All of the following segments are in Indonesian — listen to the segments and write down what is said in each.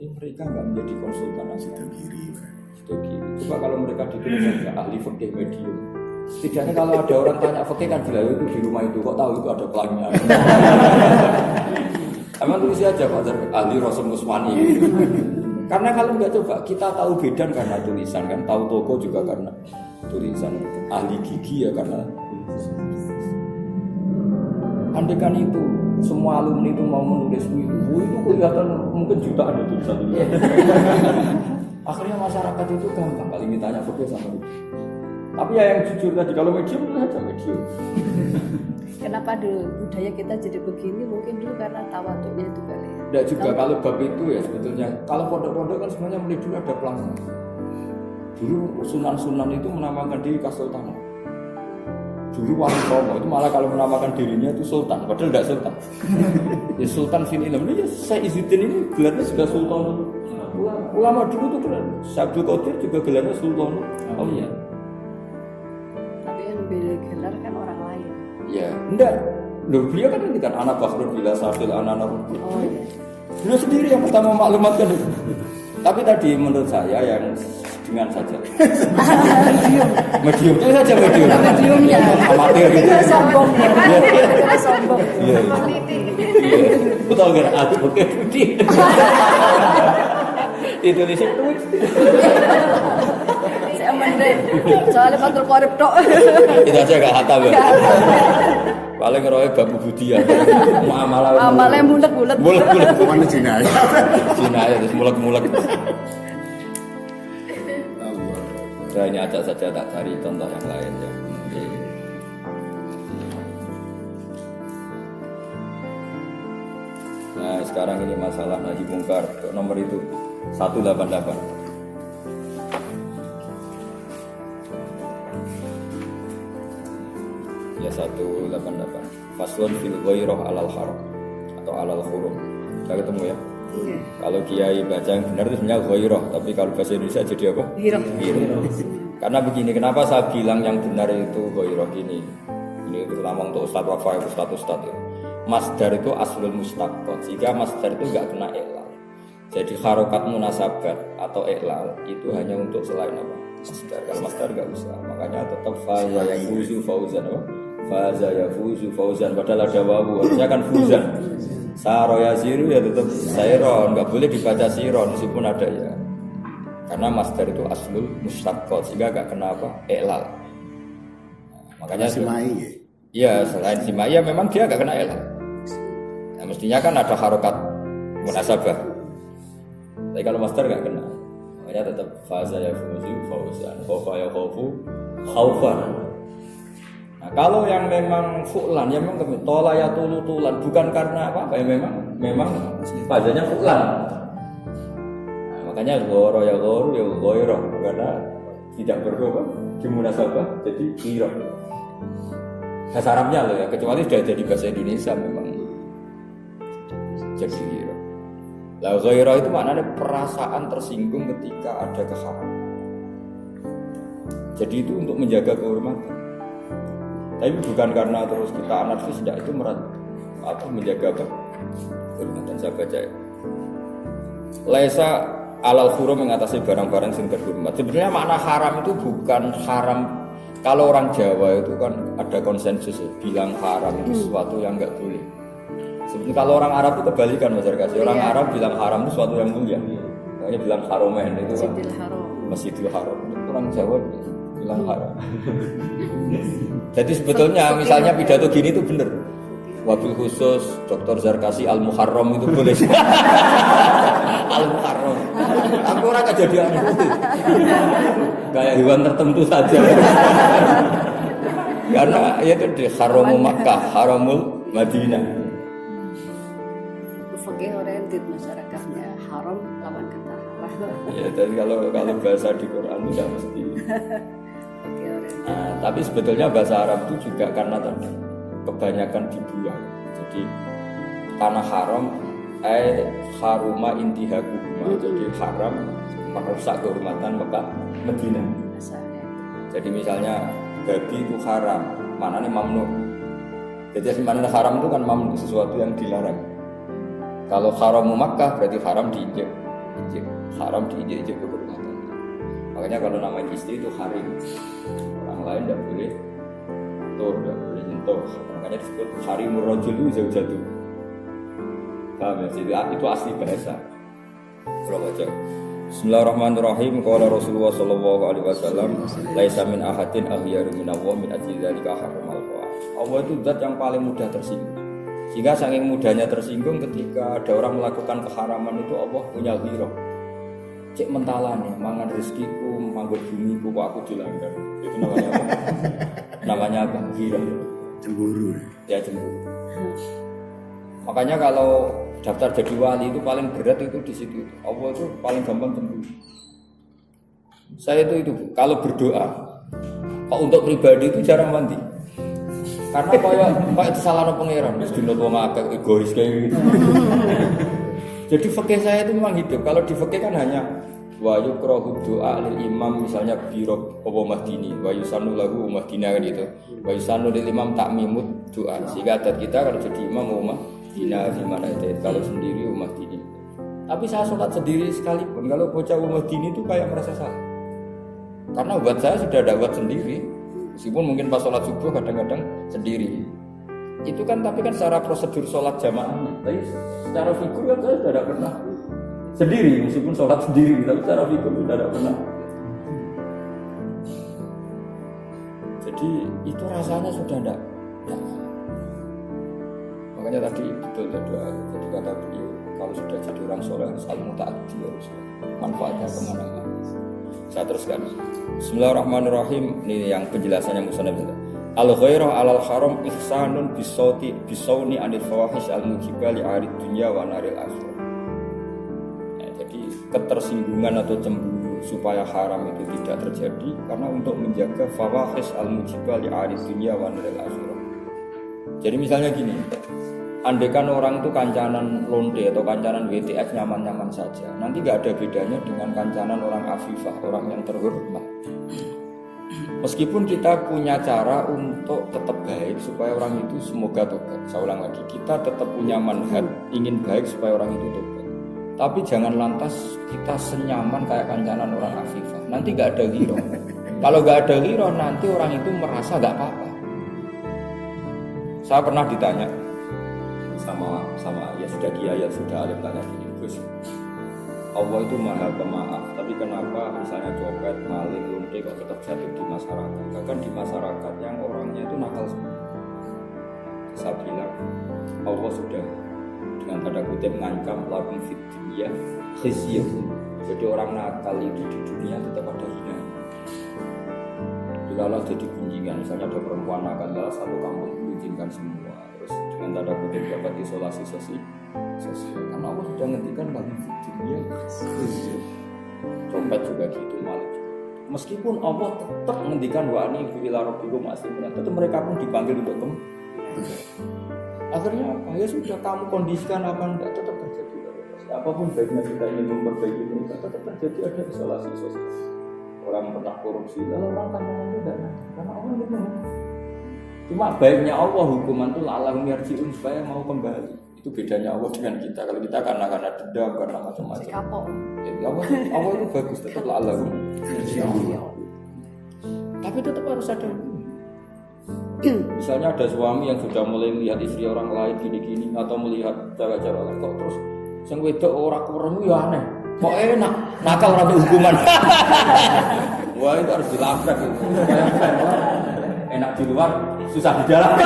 Mereka nggak menjadi konsultan asli kiri. Coba kalau mereka dipilih saja ahli fikih medium. Setidaknya kalau ada orang tanya fikih kan bilang itu di rumah itu kok tahu itu ada pelangnya. Emang tulis aja Pak ahli Rasul Muswani. Gitu. Karena kalau nggak coba kita tahu bedan karena tulisan kan, tahu toko juga karena tulisan, ahli gigi ya karena. Andaikan itu semua alumni itu mau menulis itu kelihatan mungkin jutaan itu tulisan itu. Akhirnya masyarakat itu gampang kali mintanya fikih sama itu. Tapi ya yang jujur tadi kalau medium itu saja medium. Kenapa dulu budaya kita jadi begini? Mungkin dulu karena tawaduknya itu kali ya. Tidak juga kalau bab itu ya sebetulnya kalau pondok-pondok kan sebenarnya mulai dulu ada pelanggan. Dulu sunan-sunan itu menamakan diri Kasultanan. Dulu Wali Songo itu malah kalau menamakan dirinya itu Sultan, padahal tidak Sultan. Ya Sultan fil ilm. Ya saya Izzuddin ini gelarnya sudah Sultan. Ulama dulu tuh gelar. Abdul Qadir juga gelarnya Sultan. Oh iya. Tapi yang beda gelar kan orang lain. Ya, enggak. Loh, beliau kan ini kan anak Bakhrul bila Safil anak. Oh iya. Beliau sendiri yang pertama maklumatkan itu. Tapi tadi menurut saya yang dengan saja. Medium itu saja medium. Mediumnya. Amatir gitu. Sombong ya. Sombong. Iya. Iya. Betul kan? Aku pakai putih. Itu di situ. Saya mendek. Soalnya Fathul Qorib tok. Itu aja gak hatam ya. Paling ngeroy babu budi ya. Amalnya mulek-mulek. Mulek-mulek. Mana Cina ya? Cina ya, terus mulek-mulek. Nah ini acak saja tak cari contoh yang lain ya. Oke. Nah sekarang ini masalah nahi mungkar nomor itu 188. Ya 188. Faslun fil ghairah alal haram atau alal hurum. Kita ketemu ya. Iya. Kalau kiai baca yang benar itu sebenarnya ghairah, tapi kalau bahasa Indonesia jadi apa? Hirah. Karena begini, kenapa saya bilang yang benar itu ghairah ini? Ini terutama untuk Ustadz Wafa, Ustadz ya. Masdar itu aslul mustaqot, sehingga masdar itu enggak kena iklal. Jadi harokat munasabat atau iklal itu hanya untuk selain apa? Masdar. Kalau masdar enggak usah. Makanya tetap faza yafuzu fauzan apa? Faza yafuzu fauzan, padahal ada wawu, harusnya kan fuzan. Saro yasiru ya tetap sayron, nggak boleh dibaca siron meskipun ada ya. Karena masdar itu aslul mustaqot sehingga nggak kena apa? Iklal. Makanya Simai. iya selain simai ya memang dia nggak kena iklal. Nah, mestinya kan ada harokat munasabah. Tapi kalau masdar nggak kena. Makanya tetap faza yafuzu fauzan, khaufa yakhufu khaufan. Nah, kalau yang memang fu'lan, yang memang tola ya tulan, bukan karena apa? Ya memang fazanya fu'lan. Nah, makanya goro ya goro ya goiro karena tidak berubah di munasabah jadi giro. Bahasa Arabnya loh ya, kecuali sudah jadi bahasa Indonesia memang jadi giro. Lah goiro itu maknanya perasaan tersinggung ketika ada keharaman. Jadi itu untuk menjaga kehormatan. Tapi bukan karena terus kita anarkis, tidak, itu atau menjaga apa? Kehormatan. Saya baca ya. Laisa alal hurum mengatasi barang-barang yang terhormat. Sebenarnya makna haram itu bukan haram. Kalau orang Jawa itu kan ada konsensus ya, bilang haram itu sesuatu yang enggak boleh. Sebenarnya kalau orang Arab itu kebalikan Mas Arkasi. Orang Arab bilang haram itu sesuatu yang mulia. Makanya bilang haromen itu kan. Masjidil Haram. Orang Jawa bilang haram. Jadi sebetulnya misalnya pidato gini itu benar. Wabil khusus Dr. Zarkasi Al-Muharram itu boleh. Al-Muharram. Aku orang kejadian itu. Kayak hewan tertentu saja. Karena itu di Haramul Makkah, Haramul Madinah. Fakih oriented masyarakatnya, haram lawan kata halal. Ya, jadi kalau bahasa di Quran itu tidak mesti. Nah, tapi sebetulnya bahasa Arab itu juga karena tadi kebanyakan dibuang. Jadi tanah haram, haruma intihakuma. Jadi haram merusak kehormatan Mekah, Madinah. Jadi misalnya babi itu haram, maknanya mamnu. Jadi maknanya haram itu kan mamnu, sesuatu yang dilarang. Kalau haram Makkah berarti haram diinjak. ijek haram diinjek-injek ke rumah tangga. Makanya kalau namanya istri itu harim, orang lain tidak boleh tur, tidak boleh nyentuh. Makanya disebut harimur rajul itu jauh-jauh. Paham ya? Jadi itu asli bahasa. Kalau baca Bismillahirrahmanirrahim. Qala Rasulullah sallallahu alaihi wasallam, laisa min ahadin aghyaru min Allah min ajli dzalika haramal fawahish. Allah itu zat yang paling mudah tersinggung. Sehingga saking mudahnya tersinggung ketika ada orang melakukan keharaman itu Allah punya ghirah. Cek mentalane mangan rezekiku, manggon bumiku kok aku dilanggar. Itu namanya apa? Namanya apa? Ghirah. Cemburu. Ya cemburu. Makanya kalau daftar jadi wali itu paling berat itu di situ. Allah itu paling gampang cemburu. Saya itu kalau berdoa, kok untuk pribadi itu jarang mandi. Karena kayak itu salah pangeran, wis dino wong akeh egois kayak gitu. Jadi fikih saya itu memang hidup. Kalau di fikih kan hanya wa yukrahu doa lil imam misalnya biro apa mahdini wa yusanu lahu mahdina kan gitu. Wa yusanu lil imam takmimut doa. Sehingga adat kita kalau jadi imam umah dina di mana itu kalau sendiri umat dini. Tapi saya sholat sendiri sekalipun kalau bocah umat dini itu kayak merasa salah. Karena buat saya sudah ada buat sendiri. Meskipun mungkin pas sholat subuh kadang-kadang sendiri. Itu kan tapi kan secara prosedur sholat jamaahnya. Tapi secara figur kan saya sudah tidak pernah sendiri meskipun sholat sendiri. Tapi secara figur sudah tidak pernah. Jadi itu rasanya sudah tidak. Makanya tadi betul doa. Jadi kata beliau kalau sudah jadi orang soleh harus al-muta'addi harus manfaatnya kemana-mana. Saya teruskan. Bismillahirrahmanirrahim. Ini yang penjelasannya musannaf. Al-ghairah 'alal haram ihsanun bisawni 'anil fawahish al-mujibah li 'arid dunya wa naril akhirah. Ya, jadi ketersinggungan atau cemburu supaya haram itu tidak terjadi karena untuk menjaga fawahish al-mujibah li 'arid dunya wa naril akhirah. Jadi misalnya gini, andaikan orang itu kancanan lonte atau kancanan WTS nyaman-nyaman saja, nanti nggak ada bedanya dengan kancanan orang afifah, orang yang terhormat. Meskipun kita punya cara untuk tetap baik supaya orang itu semoga tobat. Saya ulang lagi, kita tetap punya manhaj ingin baik supaya orang itu tobat. Tapi jangan lantas kita senyaman kayak kancanan orang afifah. Nanti nggak ada ghirah. Kalau nggak ada ghirah, nanti orang itu merasa nggak apa-apa. Saya pernah ditanya sama ya sudah kiai ya sudah alim tanya gini, Gus, Allah itu maha pemaaf, tapi kenapa misalnya copet, maling, lunte kok tetap jatuh di masyarakat? Bahkan di masyarakat yang orangnya itu nakal semua. Saya bilang Allah sudah dengan tanda kutip ngancam lakum fid dunya khizyun. Jadi orang nakal itu di dunia tetap ada hina. Bila jadi gunjingan, misalnya ada perempuan nakal, satu kampung mengizinkan semua. Terus dengan tanda kutip dapat isolasi sosial. Karena Allah sudah ngendikan lakum fid dunya khizyun. Copet juga gitu, maling juga. Meskipun Allah tetap menghentikan wa ani ila rabbikum aslimin, tetap mereka pun dipanggil untuk kembali. Akhirnya apa? Ya sudah kamu kondisikan apa enggak tetap terjadi. Apapun baiknya kita ingin memperbaiki mereka tetap terjadi ada isolasi sosial. Orang pernah korupsi, lalu orang tantangan juga karena Allah itu cuma baiknya Allah hukuman itu la'allahum yarji'un supaya mau kembali. Itu bedanya Allah dengan kita. Kalau kita karena dendam, karena macam-macam. Jadi Allah itu bagus, tetap la'allahum yarji'un. Tapi tetap harus ada. Misalnya ada suami yang sudah mulai melihat istri orang lain gini-gini atau melihat cewek-cewek lain kok terus sing wedok ora kurang ya aneh. Kok enak, nakal ora hukuman. Wah itu harus dilabrak itu. Enak di luar, susah di dalam.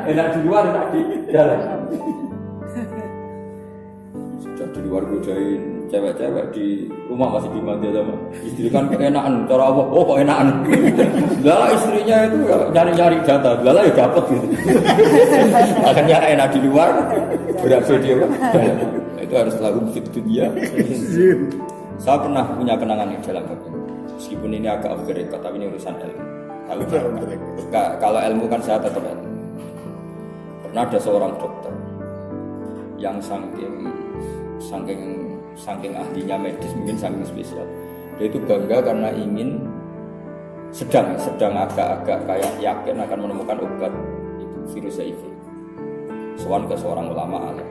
Enak di luar, enak di dalam. Sudah di luar godain cewek-cewek, di rumah masih dimanja sama istri kan keenakan, cara apa? Oh kok enakan. Lah istrinya itu nyari-nyari data, lah ya dapat gitu. Makanya enak di luar, berat video. Itu harus lagu fit dunia. Saya pernah punya kenangan di dalam bab ini. Meskipun ini agak off the record, tapi ini urusan ilmu. Kalau ilmu kan saya tetap ilmu. Pernah ada seorang dokter yang saking ahlinya medis, mungkin saking spesial. Dia itu bangga karena ingin sedang agak-agak kayak yakin akan menemukan obat itu virus HIV. Soal ke seorang ulama alim.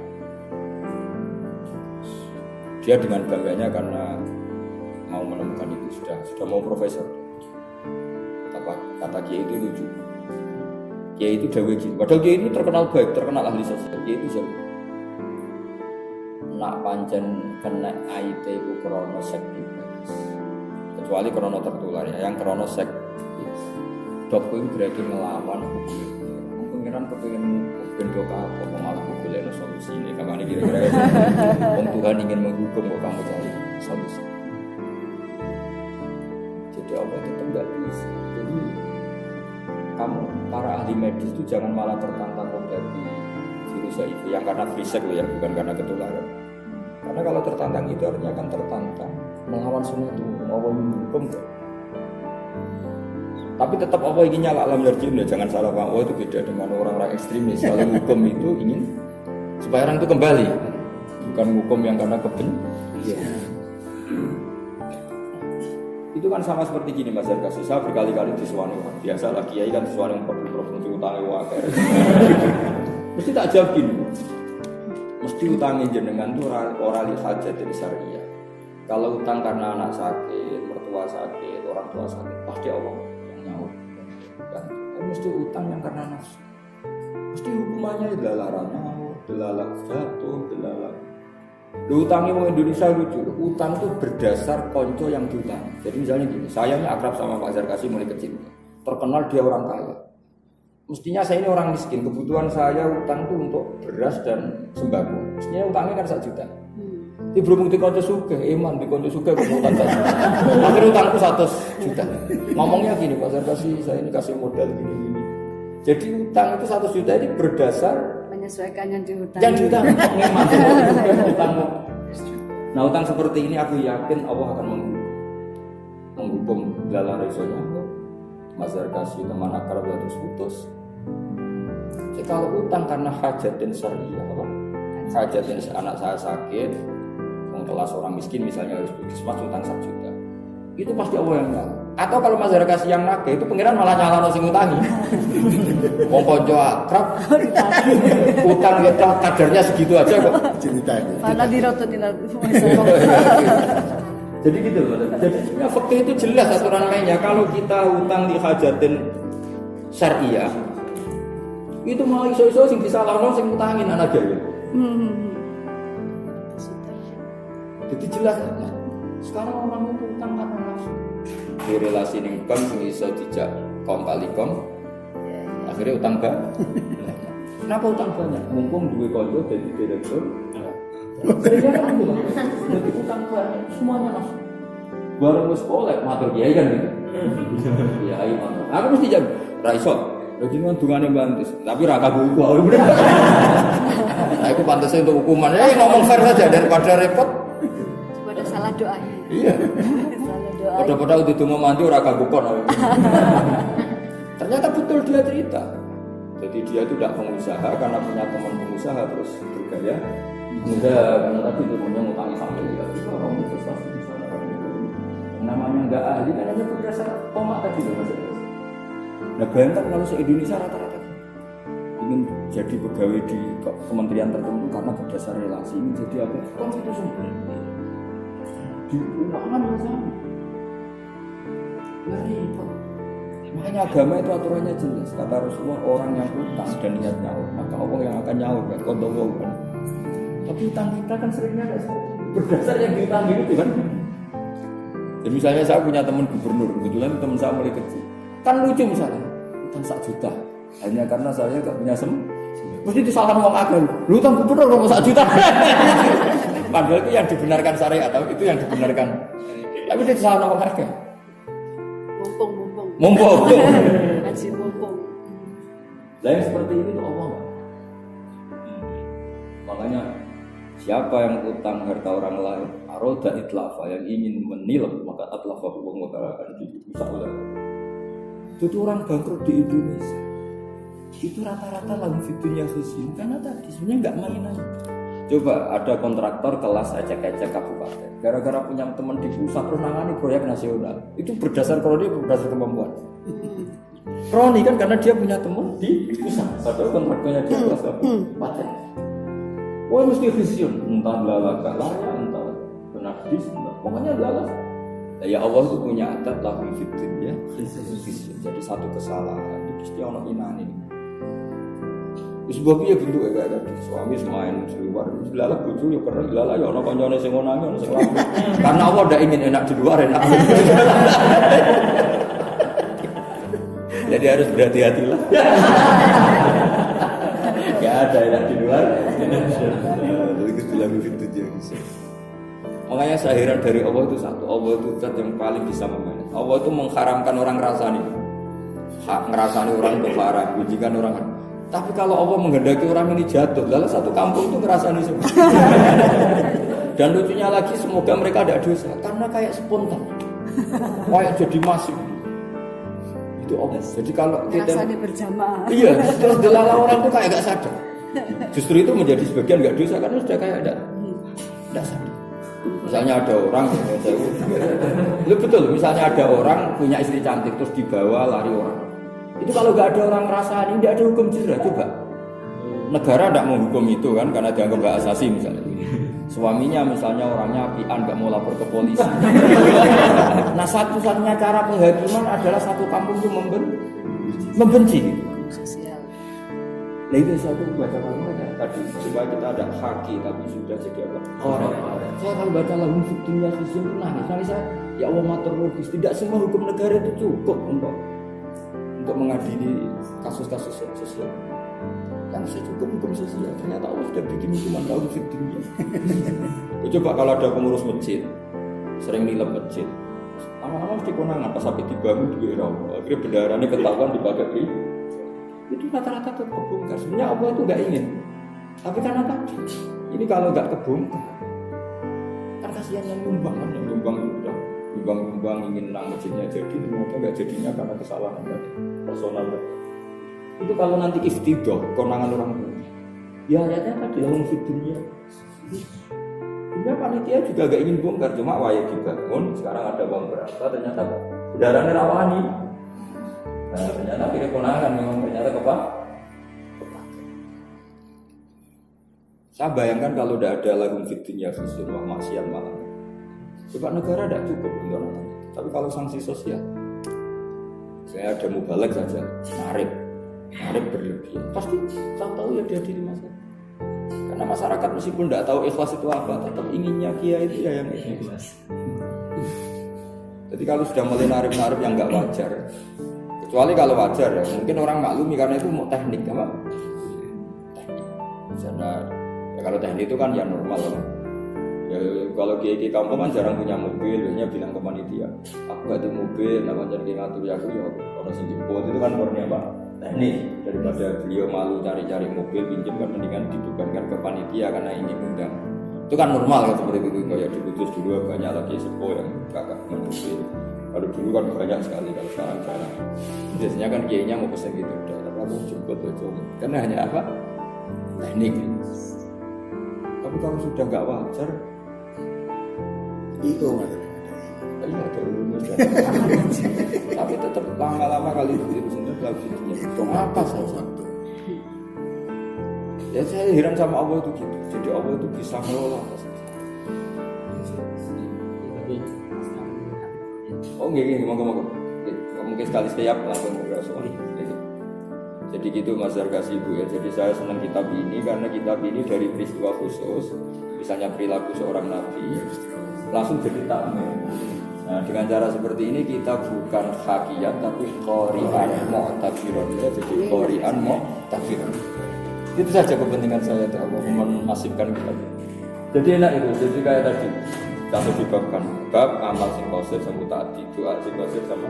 Dia dengan bangganya karena mau menemukan itu sudah mau profesor. Kata Kiai itu lucu. Kiai itu dawuh gini. Padahal Kiai itu terkenal baik, terkenal ahli sosial. Kiai itu jauh. Nak pancen kena IT itu krono sek bebas. Kecuali krono tertular ya, yang krono sek bebas. Dokku itu berarti ngelawan hukum. Pengiran kepengen bendok apa, malah hukum ada solusi ini. Kapan ini kira-kira Tuhan ingin menghukum kok kamu cari solusi. Jadi Allah itu enggak bisa. Jadi kamu para ahli medis itu jangan malah tertantang dari virus HIV yang karena frisek loh ya, bukan karena ketularan. Karena kalau tertantang itu artinya akan tertantang melawan semua itu Allah menghukum. Tapi tetap Allah ingin nyala alam yarjim ya, jangan salah paham. Allah itu beda dengan orang-orang ekstremis. Kalau hukum itu ingin supaya orang itu kembali, bukan hukum yang karena kebencian. Itu kan sama seperti gini Mas Zarkasi, saya berkali-kali disuani orang biasa lagi ya kan disuani orang provinsi utangnya wakil. Mesti tak jawab gini, mesti utangnya jenengan itu orang hajat dari syariah. Kalau utang karena anak sakit, mertua sakit, orang tua sakit, pasti Allah yang nyawa. Kan mesti utang yang karena nafsu. Mesti hukumannya delalah nyawa, delalah jatuh, delalah. Utangnya orang Indonesia lucu. Utang itu berdasar konco yang diutang. Jadi misalnya gini, saya ini akrab sama Pak Zarkasi mulai kecil. Terkenal dia orang kaya. Mestinya saya ini orang miskin. Kebutuhan saya utang itu untuk beras dan sembako. Mestinya utangnya kan 1 juta. Tapi berhubung di konco suge, iman di konco suge kebutuhan 1 juta. Akhirnya utangku 100 juta. Ngomongnya gini, Pak Zarkasi, saya ini kasih modal gini-gini. Jadi utang itu 100 juta ini berdasar menyesuaikan yang diutang. Yang diutang memang utang. Nah utang seperti ini aku yakin Allah akan menghukum dalam resonya. Mas Zarkasi teman akrab terus putus. Jadi kalau utang karena hajat dan syariah, apa? Hajat dan anak saya sakit, kelas orang miskin misalnya harus puskesmas utang 1 juta. Itu pasti Allah yang tahu. Atau kalau Mas Zarkasi yang nagih itu pengiran malah nyalano sing utangi. Wong kanca akrab utang kita kadarnya segitu aja kok cerita itu. Mana dirototin Jadi gitu loh. Jadi ya, fikih itu jelas aturan mainnya. Kalau kita utang di hajatin syariah itu malah iso-iso sing disalahno sing utangin anak dhewe. Jadi jelas. Nah, sekarang orang itu utang karena nafsu. Di relasi ning kon sing iso dijak kong kali kong. Akhirnya utang banyak. Kenapa utang banyak? Mumpung duwe kanca dadi direktur. Sehingga kan itu. Jadi utang banyak semuanya nafsu. Bareng wis kolek matur kiai kan gitu. Kiai matur. Aku mesti jawab, ra iso. Lha jenengan dungane bantis, tapi ra kabeh iku. Nah, itu pantasnya untuk hukuman. Ya ngomong fair saja daripada repot. Daripada salah doa. Iya. Pada-pada udah tunggu mandi ora kagok kon. Ternyata betul dia cerita. Jadi dia itu tidak pengusaha karena punya teman pengusaha terus bergaya. Enggak, karena tadi itu punya ngutangi sampai ya. Itu orang investasi di sana. Namanya enggak ahli kan hanya berdasar tomak tadi loh Mas. Nah bayangkan kalau se-Indonesia rata-rata ingin jadi pegawai di kementerian tertentu karena berdasar relasi ini jadi apa? Konstitusi. Di keuangan sama. Repot. Makanya agama itu aturannya jelas. Kata Rasulullah orang yang utang dan niat nyaur maka Allah yang akan nyaur kan kodowo kan. Tapi utang kita kan seringnya ada berdasar yang diutang gitu kan. Dan misalnya saya punya teman gubernur, kebetulan teman saya mulai kecil. Kan lucu misalnya, utang 1 juta hanya karena saya gak punya mesti disalahkan uang agama. Lu utang gubernur mau 1 juta. Padahal itu yang dibenarkan syariat atau itu yang dibenarkan. Tapi dia disalahkan uang agama. Mumpung. Haji mumpung. Lain seperti ini tuh Allah enggak. Makanya siapa yang utang harta orang lain, aroda itlafa yang ingin menilap maka atlafa hukum akan dirusak oleh itu orang bangkrut di Indonesia. Itu rata-rata lagu fitunya khusus karena tadi sebenarnya enggak mainan. Coba ada kontraktor kelas ecek-ecek kabupaten. Gara-gara punya teman di pusat terus nangani proyek nasional. Itu berdasar kroni berdasar kemampuan. Kroni kan karena dia punya teman di pusat. Padahal kontraktornya di kelas kabupaten. Wah mesti vision, entah layak, entah hadis, pokoknya lalas. Nah, ya Allah itu punya adab lahum fid dunya. Jadi satu kesalahan itu pasti ono inane. Wis mbok piye bentuke kayak tadi, suami semain di luar, lalah bojo yo keren, lalah yo ono kancane sing ngonangi ono sing laku. Karena Allah ndak ingin enak di luar, enak. Jadi harus berhati-hatilah. Gak ada enak di luar. Itu lagu itu dia. Makanya saya heran dari Allah itu satu. Allah itu zat yang paling bisa memanage. Allah itu mengharamkan orang ngerasani. Ngerasani orang itu haram, pujikan orang. Tapi kalau Allah menghendaki orang ini jatuh, lalu satu kampung itu ngerasani semua. Dan lucunya lagi, semoga mereka ada dosa karena kayak spontan, kayak jadi masif. Itu Allah. Jadi kalau kita ngerasani berjamaah. Iya, terus delala orang itu kayak gak sadar. Justru itu menjadi sebagian gak dosa karena sudah kayak gak sadar. Misalnya ada orang, betul. Misalnya ada orang punya istri cantik terus dibawa lari orang. Itu kalau nggak ada orang ngerasani, tidak ada hukum jerah. Coba negara tidak mau hukum itu kan karena dianggap hak asasi misalnya. Suaminya misalnya orangnya apian nggak mau lapor ke polisi. Nah satu-satunya cara penghakiman adalah satu kampung itu membenci. Sosial. Nah itu satu baca kalimat tadi supaya kita ada haki tapi sudah jadi apa? Orang. Saya kalau baca lagu fikihnya itu nangis saya ya Allah matur nuwun tidak semua hukum negara itu cukup untuk mengadili kasus-kasus sosial. Yang saya cukup hukum sosial ternyata Allah sudah bikin hukuman lagu fikihnya. Coba kalau ada pengurus masjid sering nilai masjid, anak-anak mesti konangan pas sampai dibangun di era akhirnya bendarannya ketahuan dipakai itu rata-rata kebongkar. Sebenarnya Allah itu nggak ingin, tapi karena tadi ini kalau nggak kebongkar, kan kasihan yang nyumbang kan, yang nyumbang ingin nang masjidnya jadi, ternyata nggak jadinya karena kesalahan tadi personal. Itu kalau nanti iftidah, konangan orang tua, ya ayatnya tadi lahum fid dunya. Ya panitia juga nggak ingin bongkar, cuma wayah dibangun. Sekarang ada uang berapa? Ternyata bendarannya rawani. Nah, ternyata akhirnya konangan memang ternyata kepak. Saya bayangkan kalau tidak ada lahum fid dunya khususnya maksiat malam. Coba negara tidak cukup untuk nonton. Tapi kalau sanksi sosial, saya ada mubalek saja, narik berlebihan. Pasti saya tahu ya dia diri masyarakat. Karena masyarakat meskipun tidak tahu ikhlas itu apa, tetap inginnya kiai itu ya yang ikhlas. Jadi kalau sudah mulai narik yang nggak wajar, kecuali kalau wajar ya, mungkin orang maklumi karena itu mau teknik apa? Teknik. Misalnya, ya kalau teknik itu kan ya normal lah. Ya, kalau kiai kampung kan jarang punya mobil, biasanya bilang ke panitia, aku gak ada mobil, nama jadi ngatur ya aku ya, orang sing jemput itu kan murni apa? Teknik. Daripada beliau malu cari-cari mobil pinjam kan mendingan dibebankan ke panitia karena ingin undang. Itu kan normal kan seperti itu. Kayak diputus dulu banyak lagi sepo yang kakak mobil. Kalau dulu kan banyak sekali, kalau sekarang jarang. Biasanya kan kiainya mau pesen gitu, udah tapi aku jemput aja. Karena hanya apa? Teknik. Tapi kalau sudah nggak wajar, itu iya ada rumusnya. Tapi tetap lama-lama kali itu sendiri lagi itu apa saja. Ya saya heran sama Allah itu gitu. Jadi Allah itu bisa mengelola apa saja. Oh gini, moga-moga. Mungkin sekali setiap langsung ngobrol soal ini. Jadi gitu Mas Zarkasi Bu ya. Jadi saya senang kitab ini karena kitab ini dari peristiwa khusus, misalnya perilaku seorang nabi, langsung jadi takmir. Nah dengan cara seperti ini kita bukan hakiyat tapi qori'an mu'tabiron ya. Jadi qori'an mu'tabiron. Itu saja kepentingan saya Allah memasifkan kitab. Jadi enak itu. Jadi kayak tadi kalau dibabkan bab amal sing qasir sama ta'ati, doa sing qasir sama.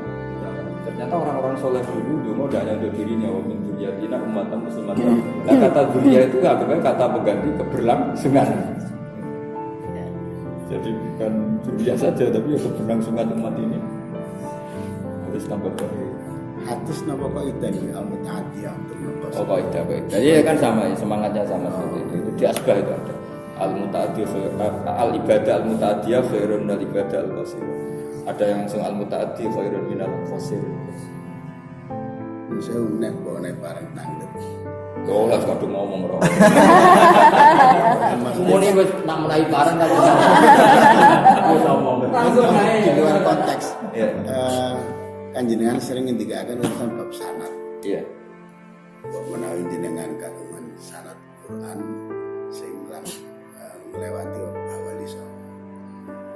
Ternyata orang-orang soleh dulu mau hanya untuk dirinya, wa min dzurriyyatina ummatan muslimatan. Nah kata dzurriyyah itu kata pengganti keberlangsungan. Jadi bukan dzurriyyah saja tapi ya keberlangsungan umat ini. Harus tambah baru. Hadis nama kaidah ini al-mutaadiyah untuk membahas. Oh kaidah. Jadi ya kan sama, semangatnya sama seperti itu. Di asbah itu ada al-mutaadiyah, al-ibadah al-mutaadiyah khairun dari ibadah al-qasir. Ada yang langsung al-mutaaddi khairun minal qasir. Saya unek bawa naik barang tangga. Oh lah kadung ngomong roh. Umune wis nak mulai bareng kan. kan jenengan sering ngendikaken urusan bab sanad. Iya. Bahwa menawi jenengan kagungan sanad Quran sing melewati wali songo.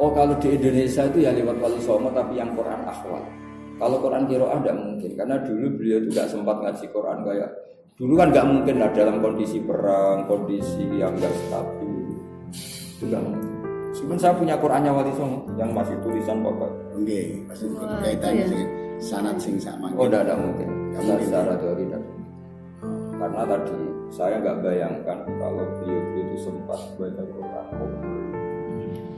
Oh kalau di Indonesia itu ya lewat wali songo tapi yang Quran akhwal. Kalau Quran qiraah tidak mungkin karena dulu beliau itu nggak sempat ngaji Quran kayak dulu kan nggak mungkin lah dalam kondisi perang, kondisi yang nggak stabil itu nggak mungkin. Cuman saya punya Qurannya wali songo yang masih tulisan pokok. Nggih, pasti kaitannya sing sanad sing sama. Oh tidak mungkin. Nggak Karena mungkin. secara teori tidak mungkin. Karena tadi saya nggak bayangkan kalau beliau itu sempat baca Quran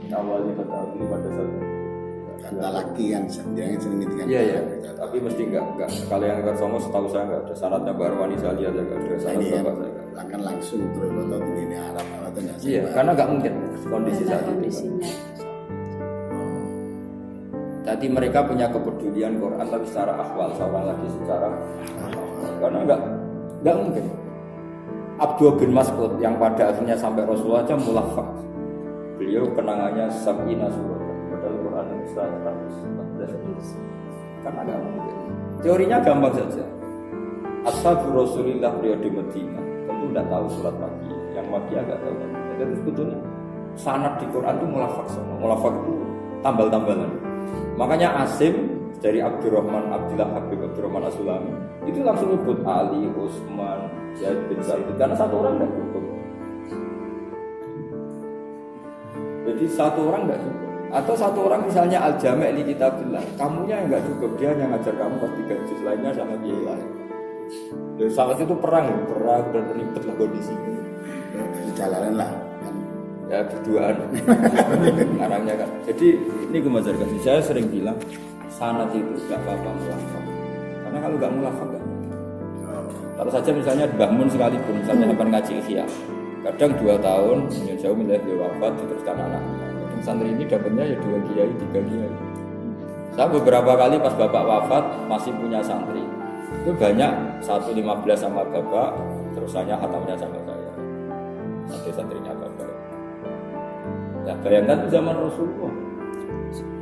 awalnya ketahui pada saat Kata laki kan jangan sering ngendikaken. iya ya, tapi mesti enggak kalau yang Songo setahu saya enggak ada sanadnya Mbak Arwani saya lihat ya enggak ada sanad Ini bapak saya. akan langsung terus atau ini Arab atau enggak. Iya, karena enggak mungkin kondisi Karena saat itu. kondisinya. Tadi mereka punya kepedulian Quran tapi secara akhwal, seorang lagi secara karena enggak mungkin. Abdul bin Mas'ud yang pada akhirnya sampai Rasulullah aja mulafak. Beliau kenangannya Sab'ina surat padahal Quran yang 114 karena enggak mungkin. Teorinya gampang saja. Ashabu Rasulillah beliau di Medina tentu tidak tahu surat Maki, yang Maki agak tahu. Jadi sebetulnya sanad di Quran itu mulafak semua. Mulafak itu tambal-tambalan. Makanya Asim dari Abdurrahman Abdullah Habib Abdurrahman As-Sulami itu langsung nyebut Ali, Utsman, Zaid bin Sabit karena satu orang tidak cukup. Jadi satu orang tidak cukup. Atau satu orang misalnya Al-Jami' li Kitabillah, kamunya yang nggak cukup, dia yang ngajar kamu pas 3 juz lainnya sama dia lain. Jadi saat itu perang dan ribet lah kondisinya. Jalanan lah kan. Ya berduaan arahnya kan. Jadi ini Gumajar kasih saya sering bilang sanad itu gak apa-apa mulafak. Karena kalau gak mulafak gak. Kalau saja misalnya Mbah Mun sekalipun misalnya sampai ngaji Ihya, kadang 2 tahun jauh milih dia wafat diteruskan anaknya. Mungkin santri ini dapatnya ya 2 kiai 3 kiai. Saya beberapa kali pas bapak wafat masih punya santri. Itu banyak 115 sama bapak, terusannya khatamnya sama saya. Santri-santrinya bapak. Ya bayangkan zaman Rasulullah.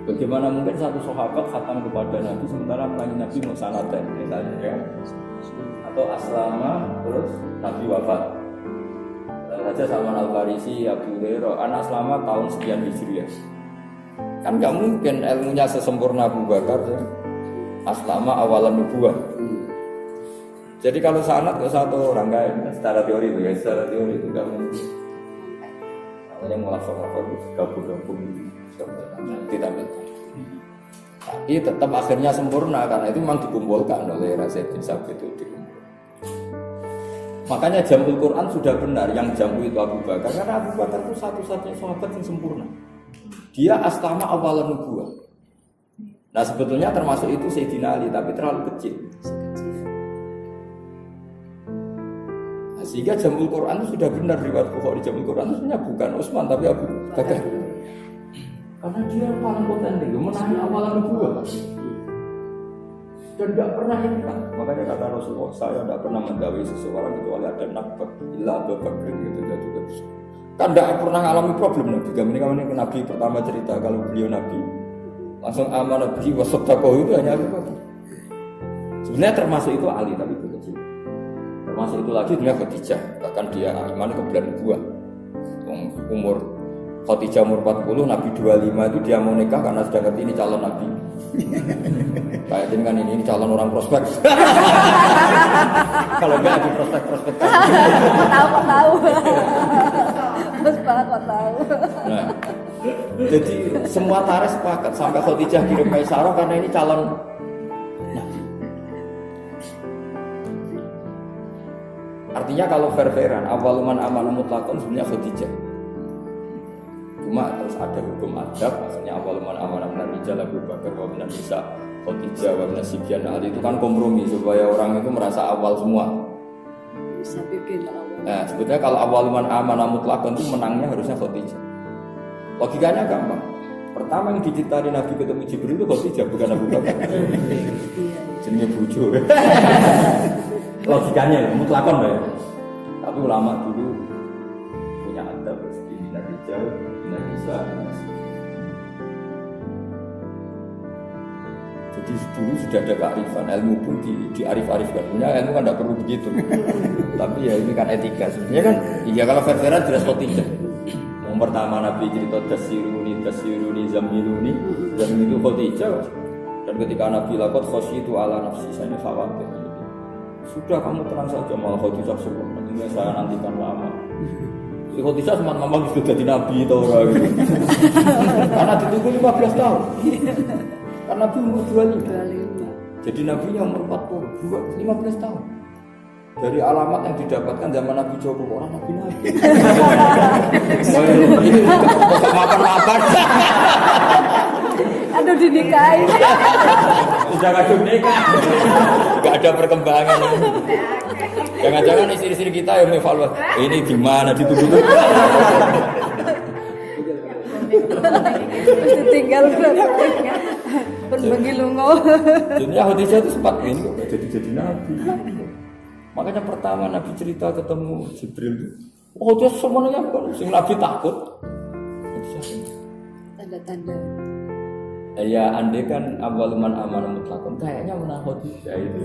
Bagaimana mungkin satu sahabat khatam kepada Nabi sementara melayani Nabi musanatan misalnya ya. Atau aslama terus Nabi wafat. Saja Salman Al-Farisi, Abu Hurairah, anak selama tahun sekian Hijriah. Kan nggak mungkin ilmunya sesempurna Abu Bakar ya. Aslama awalan nubuah. Jadi kalau sanad ke satu orang kayak secara teori itu ya, secara teori itu nggak mungkin. Namanya mulafak-mulafak gabung-gabung tidak betul. Tapi tetap akhirnya sempurna karena itu memang dikumpulkan oleh Zaid bin Sabit itu dikumpulkan. Makanya jamul Quran sudah benar yang jamu itu Abu Bakar karena Abu Bakar itu satu-satunya sahabat yang sempurna. Dia aslama awalan nubuwah. Nah sebetulnya termasuk itu Sayyidina Ali tapi terlalu kecil. Nah, sehingga jamul Quran itu sudah benar riwayat Bukhari jamul Quran itu sebenarnya bukan Utsman tapi Abu Bakar. Karena dia paling potensi menang awalan nubuwah. Dan tidak pernah hilang. Makanya kata Rasulullah, saya tidak pernah mendawai seseorang kecuali ada nakbah illa Abu Bakar gitu. Kan tidak pernah mengalami problem Nabi. Kami ini Nabi pertama cerita kalau beliau Nabi langsung amanah bihi wa sadaqahu itu hanya Abu Bakar. Sebenarnya termasuk itu Ali tapi itu kecil. Termasuk itu lagi dia Khadijah. Bahkan dia iman ke bulan buah. Umur Khadijah umur 40, Nabi 25 itu dia mau nikah karena sudah ngerti ini calon Nabi. Kayak kan ini calon orang prospek. Kalau enggak di prospek. Tahu. Terus banget kok tahu. Nah, jadi semua tarikh sepakat sampai Khadijah kirim Maisarah karena ini calon Nabi. Artinya kalau fair-fairan, awaluman amanah mutlakon sebenarnya Khadijah. Cuma terus ada hukum adab, maksudnya awaluman amanah minar rijal Abu Bakar wa minan nisa Khadijah wa minas sibyan Ali itu kan kompromi supaya orang itu merasa awal semua. Bisa bikin awal. Nah, sebetulnya kalau awaluman amanah mutlakon itu menangnya harusnya Khadijah. Logikanya gampang. Pertama yang diciptain Nabi ketemu Jibril itu Khadijah bukan Abu Bakar. Jenenge bojo. Logikanya mutlakon ya. Tapi ulama dulu punya adab seperti minar rijal Jadi dulu sudah ada kearifan, ilmu pun diarif-arifkan. Sebenarnya ilmu kan tidak perlu begitu. Tapi ya ini kan etika. Sebenarnya kan, iya kalau fair-fairan jelas khotijah. Yang pertama Nabi cerita tasiruni, zamiluni khotijah. Dan ketika Nabi lakot khosyitu ala nafsi, saya ini khawatir. Sudah kamu tenang saja, malah khotijah semua. Nantinya saya nantikan lama. Si khotijah sempat memang sudah jadi Nabi atau orang gitu. Karena ditunggu 15 tahun. Karena Nabi umur 25. Jadi Nabi nya umur 15 tahun. Dari alamat yang didapatkan zaman Nabi Joko, orang Nabi. Ini kok makan-makan. Aduh dinikahin. Sudah kadung nikah. Gak ada perkembangan. Jangan-jangan istri-istri kita yang evaluasi. Ini gimana ditunggu. Mesti tinggal berbagi lungo. Dunia Khadijah itu sempat ini kok jadi nabi. Makanya pertama Nabi cerita ketemu Jibril itu, oh dia semuanya kok sing Nabi takut. Tanda-tanda. Ya andai kan awaluman amanah mutlakon, kayaknya menang Khadijah itu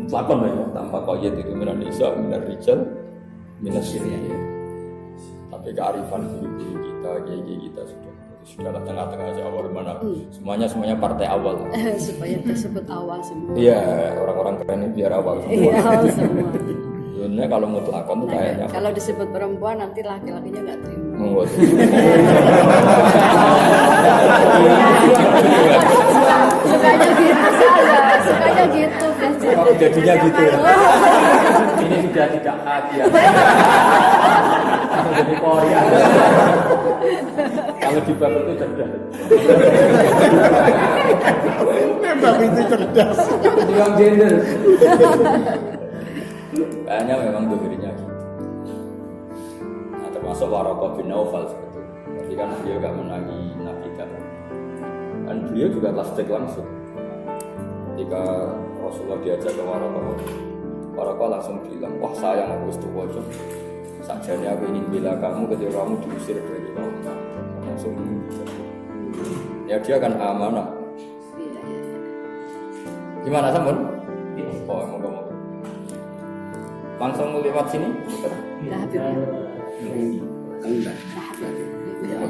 mutlakon lah tanpa koyet itu minan nisa, minan rijal, minan sirya. Tapi kearifan guru-guru kita, kiai kita sudah tengah-tengah aja awal mana, semuanya partai awal. Supaya tersebut awal semua. Iya, orang-orang keren ini biar awal semua. Iya, awal semua. Sebenarnya kalau mutlakon tuh kayaknya. Kalau disebut perempuan nanti laki-lakinya nggak terima. Mengut. Sukanya gitu saja, sukanya gitu. Kalau jadinya gitu ya. Ini sudah tidak hati ya. Langsung jadi Korea. Kalau di bab itu cerdas. Memang itu cerdas. Yang gender. Kayaknya memang dirinya gitu. Nah, termasuk Waraqah bin Naufal sebetulnya. Tapi kan beliau gak menangi Nabi datang. Dan beliau juga tasdik langsung. Ketika Rasulullah diajak ke Waraqah langsung bilang, wah sayang aku istuwajah. Sajanya aku ingin bela kamu ketika kamu diusir dari kaum. Langsung ya dia kan amanah. Gimana Sampun? Oh mau langsung lewat sini? Nah, Habib. Enggak. Ya,